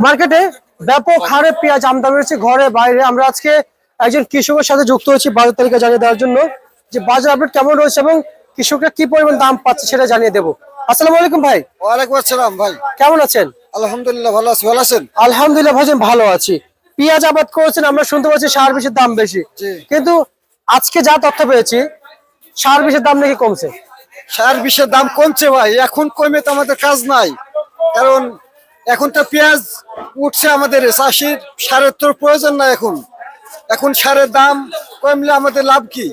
মার্কেটে ব্যাপক হারে পেঁয়াজ আমদানি রয়েছে ঘরে বাইরে। আমরা আজকে একজন কৃষকের সাথে যুক্ত হয়েছি বাজার তালিকা জানিয়ে দেওয়ার জন্য যে বাজার আপডেট কেমন রয়েছে এবং কৃষকরা কি পরিমাণ দাম পাচ্ছে সেটা জানিয়ে দেবো। আসসালামু আলাইকুম ভাই। ওয়ালাইকুম আসসালাম ভাই। কেমন আছেন? আলহামদুলিল্লাহ ভালো আছি। ভালো আছেন? আলহামদুলিল্লাহ ভাইজান ভালো আছি। পেঁয়াজ আবাদ করেছেন, আমরা শুনতে পাচ্ছি সার বিষের দাম বেশি, জি। কিন্তু আজকে যা তথ্য পেয়েছি সার বিষের দাম নাকি কমছে। সার বিষের দাম কমছে ভাই, এখন কমে তো আমাদের কাজ নাই। কারণ এখন তো পেঁয়াজ উঠছে, আমাদের চাষির সারের তো প্রয়োজন নাই। এখন সারের দাম কমলে আমাদের লাভ কি?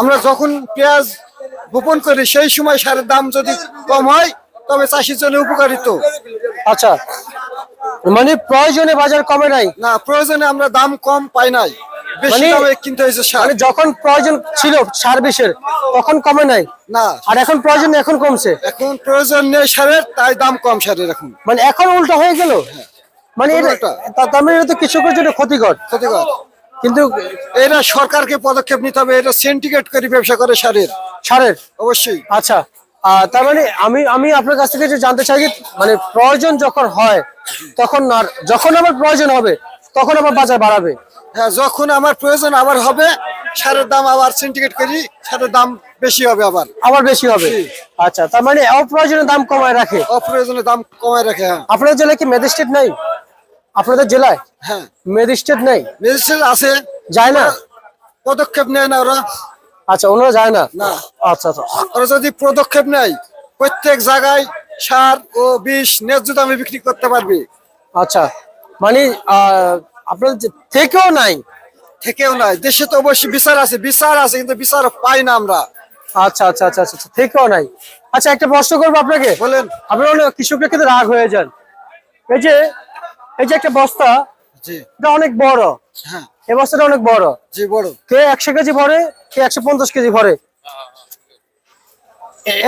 আমরা যখন পেঁয়াজ বপন করি সেই সময় সারের দাম যদি কম হয় তবে চাষির জন্য উপকারিত। আচ্ছা, মানে প্রয়োজনে বাজার কমে নাই না, প্রয়োজনে আমরা দাম কম পাই নাই, বেশি মানে- দামে কিনতে হয়েছে সার। মানে যখন প্রয়োজন ছিল সার বিষের তখন কমে নাই, না, আর এখন প্রয়োজন নেই, এখন কমছে। এখন প্রয়োজন নেই সারের, তাই দাম কম সারের এখন। মানে এখন উল্টা হয়ে গেল। মানে উল্টা। তার মানে এটা তো কৃষকের জন্য ক্ষতিকর। ক্ষতিকর। কিন্তু এরা সরকারকে পদক্ষেপ নিতে হবে, এটা সিন্ডিকেট করে ব্যবসা করে সারের। সারের অবশ্যই। আচ্ছা, তার মানে আমি আমি আপনার কাছ থেকে যে জানতে চাই যে মানে প্রয়োজন যখন হয় তখন, আর যখন আবার প্রয়োজন হবে তখন আবার বাজার বাড়াবে। হ্যাঁ, যখন আমার প্রয়োজন আবার হবে সারের দাম আবার সিন্ডিকেট করি, সারের দাম বেশি হবে আবার বেশি হবে। জি। আচ্ছা, তার মানে অপ্রয়োজনীয় দাম কমায় রাখে। অপ্রয়োজনে দাম কমায় রাখে। হ্যাঁ, আপনাদের জেলায় কি ম্যাজিস্ট্রেট নাই? আপনাদের জেলায় হ্যাঁ, ম্যাজিস্ট্রেট নেই? ম্যাজিস্ট্রেট আছে, যায় না? পদক্ষেপ নেয় না ওরা। আচ্ছা, ওনারা যায় না? না, আচ্ছা আচ্ছা ওরা যদি পদক্ষেপ নেয় প্রত্যেক জায়গায় সার ও বিষ ন্যায্য দামে বিক্রি করতে পারবে। আচ্ছা, মানে আপনাদের থেকেও নাই? থেকেও নাই, দেশে তো অবশ্যই বিচার আছে কিন্তু বিচার পাই না আমরা। আচ্ছা আচ্ছা আচ্ছা আচ্ছা আচ্ছা, থেকেও নাই। আচ্ছা, একটা প্রশ্ন করবো আপনাকে। বলেন। আপনারা অনেক কৃষকরা কিন্তু রাগ হয়ে যান। এই যে একটা বস্তা, জি। এটা অনেক বড়। হ্যাঁ, এই বস্তাটা অনেক বড়। জি, বড়। কে 100 কেজি ভরে, কে 150 কেজি ভরে।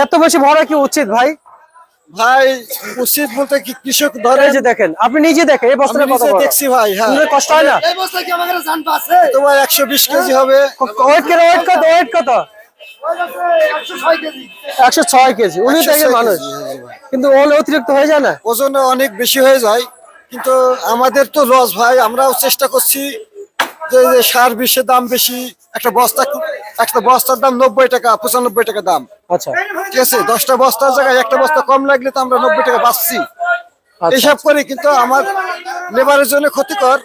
এত বেশি ভরা কি উচিত ভাই? ভাই, উচিত বলতে কি, কৃষক ধরে এই যে দেখেন, আপনি নিজে দেখেন এই বস্তাটা কত বড়। দেখছি ভাই। হ্যাঁ, আপনাদের কষ্ট হয় না? তোমার 120 কেজি হবে। ওয়েট কত? ওয়েট কত? 106 কেজি। উনি তো 106 একজন মানুষ, কেজি, হ্যাঁ ভাই। কিন্তু ওজন অতিরিক্ত হয়ে যায় না? ওজন অনেক বেশি হয়ে যায়, কিন্তু আমাদের তো লস ভাই। আমরাও চেষ্টা করছি যে যে সার বিষের দাম বেশি। একটা বস্তার দাম 90 টাকা, 95 টাকা দাম। আচ্ছা ঠিক আছে, 10টা বস্তার জায়গায় একটা বস্তা কম লাগলে তো আমরা 90 টাকা বাঁচছি। আচ্ছা এইসব করি, কিন্তু আমার লেবারের জন্য ক্ষতিকর।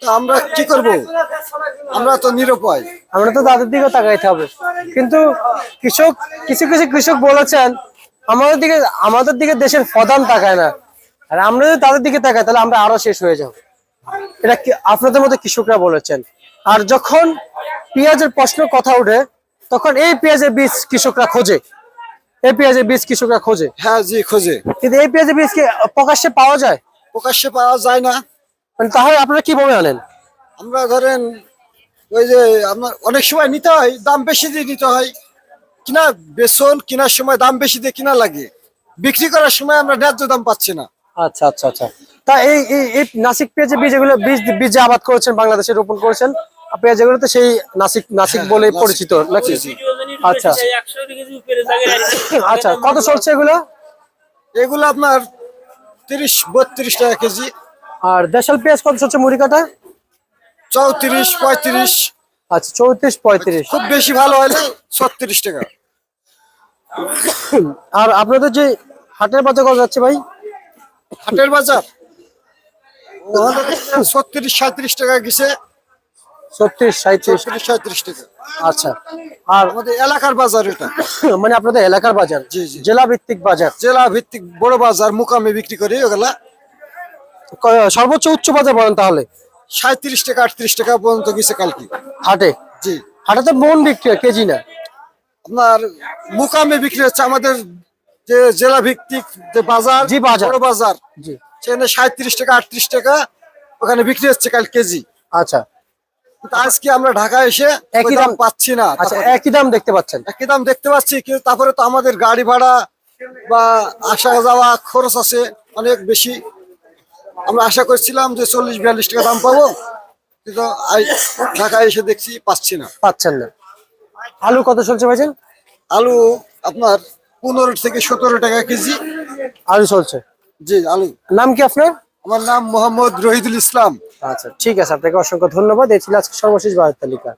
তো আমরা কি করব? আমরা তো নিরুপায়। আমরা তো তাদের দিকে তাকাইতে হবে। কিন্তু কিছু কিছু কৃষক বলেছেন আমাদের দিকে দেশের প্রধান তাকায় না, আর আমরা যদি তাদের দিকে তাকাই তাহলে আমরা আরো শেষ হয়ে যাব। এটা কি আপনাদের মতো কৃষকরা বলেছেন? আর যখন পেঁয়াজের প্রশ্ন কথা ওঠে তখন এই পেঁয়াজের বীজ কৃষকরা খোঁজে, হ্যাঁ, জি, খোঁজে। কিন্তু এই পেঁয়াজের বীজ কি প্রকাশ্যে পাওয়া যায়? প্রকাশ্যে পাওয়া যায় না। মানে তাহলে আপনারা কিভাবে আনেন? আমরা ধরেন ওই যে আপনার অনেক সময় নিতে হয়, দাম বেশি দিয়ে নিতে হয়। কেনার সময় দাম বেশি দিয়ে কিনা লাগে, বিক্রি করার সময় আমরা ন্যায্য দাম পাচ্ছি না। আচ্ছা আচ্ছা আচ্ছা, তা এই নাসিক পেঁয়াজের বীজ, এগুলো বীজ আবাদ করেছেন, বাংলাদেশে রোপণ করেছেন পেঁয়াজ, এগুলো তো সেই নাসিক বলে নাসিক। পরিচিত নাকি? জি, জি। আচ্ছা আচ্ছা, কত চলছে এগুলো? এগুলো আপনার 30-32 টাকা কেজি। আর দেশাল পেঁয়াজ কত চলছে মুড়ি কাটা? 34-35। আচ্ছা, 34-35। খুব বেশি ভালো হলে 36 টাকা। আর আপনাদের যে হাটের বাজার কত যাচ্ছে ভাই? হাটের বাজার 36-37 টাকা গেছে। 36-37। 37 টাকা। আচ্ছা, আর আমাদের এলাকার বাজার এটা। মানে আপনাদের এলাকার বাজার, জি, জি। জেলা ভিত্তিক বাজার। জেলা ভিত্তিক বড় বাজার, মুকামে বিক্রি করি ওগুলা। সর্বোচ্চ উচ্চ বাজার বলেন তাহলে? 37 টাকা 38 টাকা পর্যন্ত গেছে কালকে। হাটে? জি। হাটে তো মন বিক্রি হয়, কেজি না। আপনার মুকামে বিক্রি হচ্ছে আমাদের যে জেলা ভিত্তিক যে বাজার, জি, বাজার। বড় বাজার, জি। সেখানে 37 টাকা 38 টাকা ওখানে বিক্রি হচ্ছে কাল কেজি। আচ্ছা, কিন্তু আজকে আমরা ঢাকায় এসে একই ওই দাম দাম পাচ্ছি না। আচ্ছা, একই দাম দেখতে পাচ্ছেন? একই দাম দেখতে পাচ্ছি, কিন্তু তারপরে তো আমাদের গাড়ি ভাড়া বা আসা যাওয়া খরচ আছে অনেক বেশি। আমরা আশা করছিলাম যে 40-42 টাকা দাম পাবো, কিন্তু ঢাকায় এসে দেখছি পাচ্ছি না। পাচ্ছেন না। আলু কত চলছে ভাইজান? আলু আপনার 15 থেকে 17 টাকা কেজি। আলু চলছে। জি আলু। নাম কি আপনার? আমার নাম মোহাম্মদ রহিদুল ইসলাম। আচ্ছা ঠিক আছে, আপনাকে অসংখ্য ধন্যবাদ। এই ছিল আজকে সর্বশেষ বাজার তালিকা।